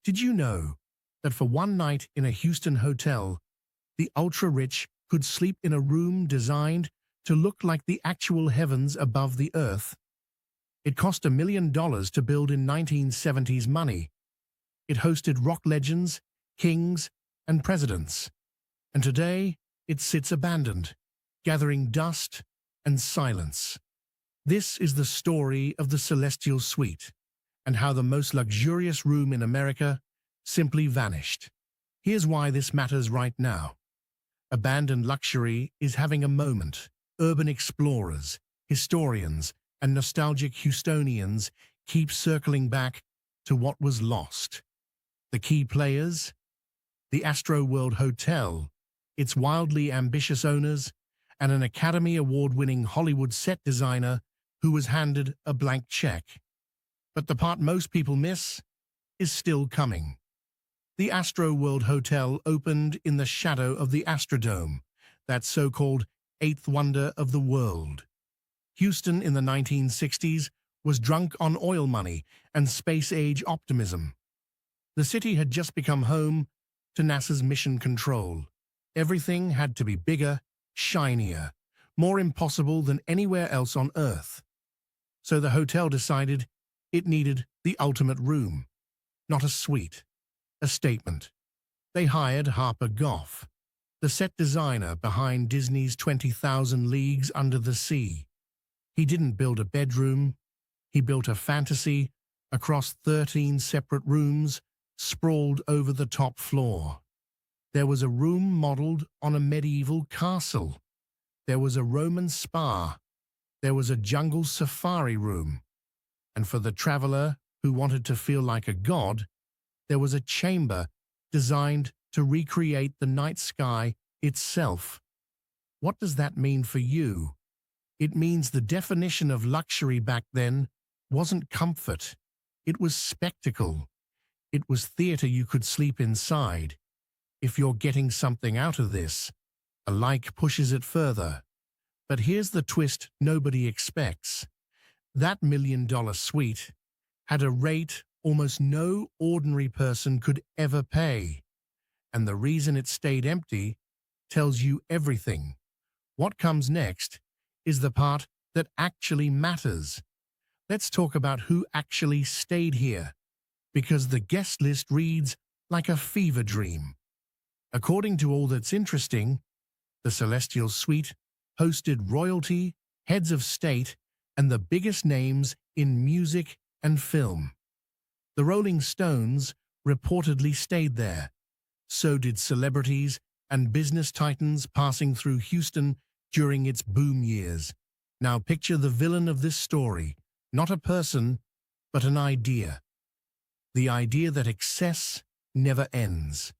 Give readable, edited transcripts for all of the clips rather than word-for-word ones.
Did you know that for one night in a Houston hotel, the ultra-rich could sleep in a room designed to look like the actual heavens above the earth? It cost $1 million to build in 1970s money. It hosted rock legends, kings, and presidents. And today, it sits abandoned, gathering dust and silence. This is the story of the Celestial Suite and how the most luxurious room in America simply vanished. Here's why this matters right now. Abandoned luxury is having a moment. Urban explorers, historians, and nostalgic Houstonians keep circling back to what was lost. The key players? The Astroworld Hotel, its wildly ambitious owners, and an Academy Award-winning Hollywood set designer who was handed a blank check. But the part most people miss is still coming. The Astroworld Hotel opened in the shadow of the Astrodome, that so-called eighth wonder of the world. Houston in the 1960s was drunk on oil money and space-age optimism. The city had just become home to NASA's Mission Control. Everything had to be bigger, shinier, more impossible than anywhere else on Earth. So the hotel decided it needed the ultimate room, not a suite, a statement. They hired Harper Goff, the set designer behind Disney's 20,000 Leagues Under the Sea. He didn't build a bedroom, he built a fantasy across 13 separate rooms sprawled over the top floor. There was a room modeled on a medieval castle. There was a Roman spa. There was a jungle safari room. And for the traveler who wanted to feel like a god, there was a chamber designed to recreate the night sky itself. What does that mean for you? It means the definition of luxury back then wasn't comfort. It was spectacle. It was theater you could sleep inside. If you're getting something out of this, a like pushes it further. But here's the twist nobody expects. That $1 million suite had a rate almost no ordinary person could ever pay. And the reason it stayed empty tells you everything. What comes next is the part that actually matters. Let's talk about who actually stayed here, because the guest list reads like a fever dream. According to All That's Interesting, the Celestial Suite hosted royalty, heads of state, and the biggest names in music and film. The Rolling Stones reportedly stayed there. So did celebrities and business titans passing through Houston during its boom years. Now picture the villain of this story, not a person, but an idea. The idea that excess never ends.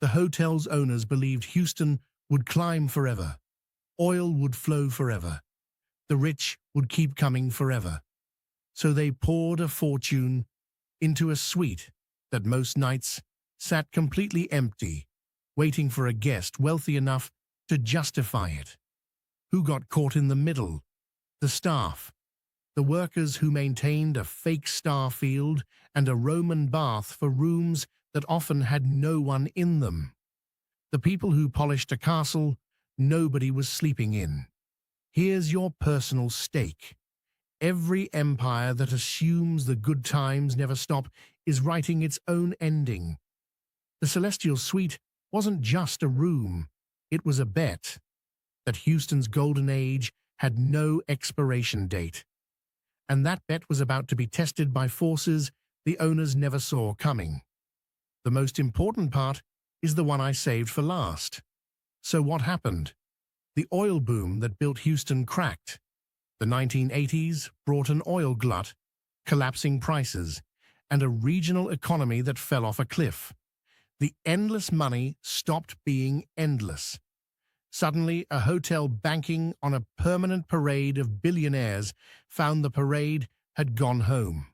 The hotel's owners believed Houston would climb forever. Oil would flow forever. The rich would keep coming forever. So they poured a fortune into a suite that most nights sat completely empty, waiting for a guest wealthy enough to justify it. Who got caught in the middle? The staff. The workers who maintained a fake star field and a Roman bath for rooms that often had no one in them. The people who polished a castle nobody was sleeping in. Here's your personal stake. Every empire that assumes the good times never stop is writing its own ending. The Celestial Suite wasn't just a room, it was a bet that Houston's golden age had no expiration date. And that bet was about to be tested by forces the owners never saw coming. The most important part is the one I saved for last. So what happened? The oil boom that built Houston cracked. The 1980s brought an oil glut, collapsing prices, and a regional economy that fell off a cliff. The endless money stopped being endless. Suddenly, a hotel banking on a permanent parade of billionaires found the parade had gone home.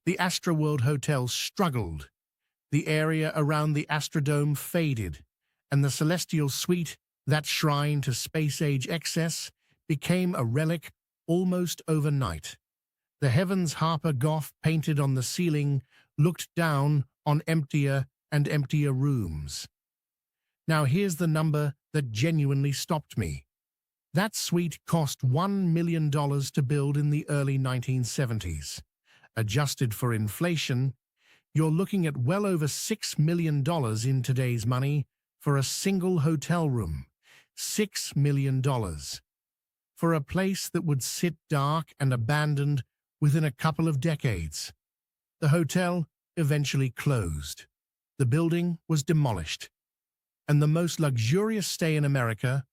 The Astroworld Hotel struggled. The area around the Astrodome faded, and the Celestial Suite, that shrine to space-age excess, became a relic almost overnight. The heavens Harper Goff painted on the ceiling looked down on emptier and emptier rooms. Now here's the number that genuinely stopped me. That suite cost $1 million to build in the early 1970s. Adjusted for inflation, you're looking at well over $6 million in today's money for a single hotel room. $6 million. For a place that would sit dark and abandoned within a couple of decades. The hotel eventually closed. The building was demolished. And the most luxurious stay in America,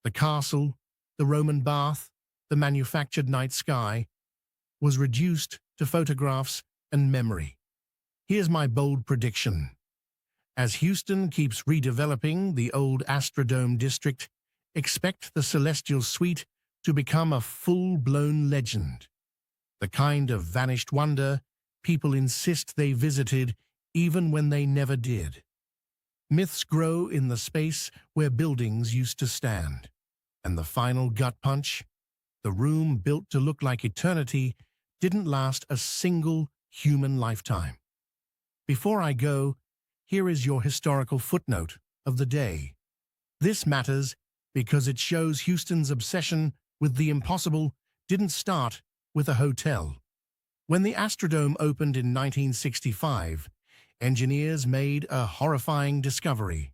the castle, the Roman bath, the manufactured night sky, was reduced to photographs and memory. Here's my bold prediction. As Houston keeps redeveloping the old Astrodome district, expect the Celestial Suite to become a full-blown legend. The kind of vanished wonder people insist they visited even when they never did. Myths grow in the space where buildings used to stand. And the final gut punch? The room built to look like eternity didn't last a single human lifetime. Before I go, here is your historical footnote of the day. This matters because it shows Houston's obsession with the impossible didn't start with a hotel. When the Astrodome opened in 1965, engineers made a horrifying discovery.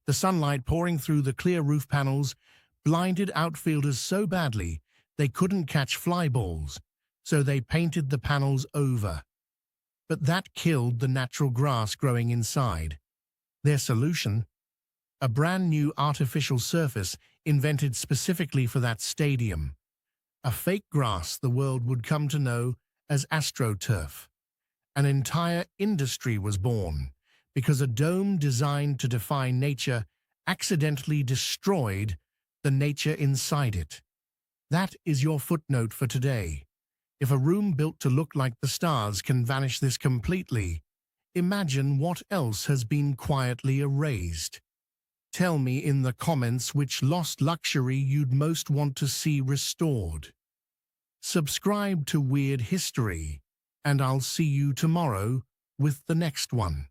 The sunlight pouring through the clear roof panels blinded outfielders so badly they couldn't catch fly balls, so they painted the panels over. But that killed the natural grass growing inside. Their solution? A brand new artificial surface invented specifically for that stadium. A fake grass the world would come to know as AstroTurf. An entire industry was born because a dome designed to defy nature accidentally destroyed the nature inside it. That is your footnote for today. If a room built to look like the stars can vanish this completely, imagine what else has been quietly erased. Tell me in the comments which lost luxury you'd most want to see restored. Subscribe to Weird History, and I'll see you tomorrow with the next one.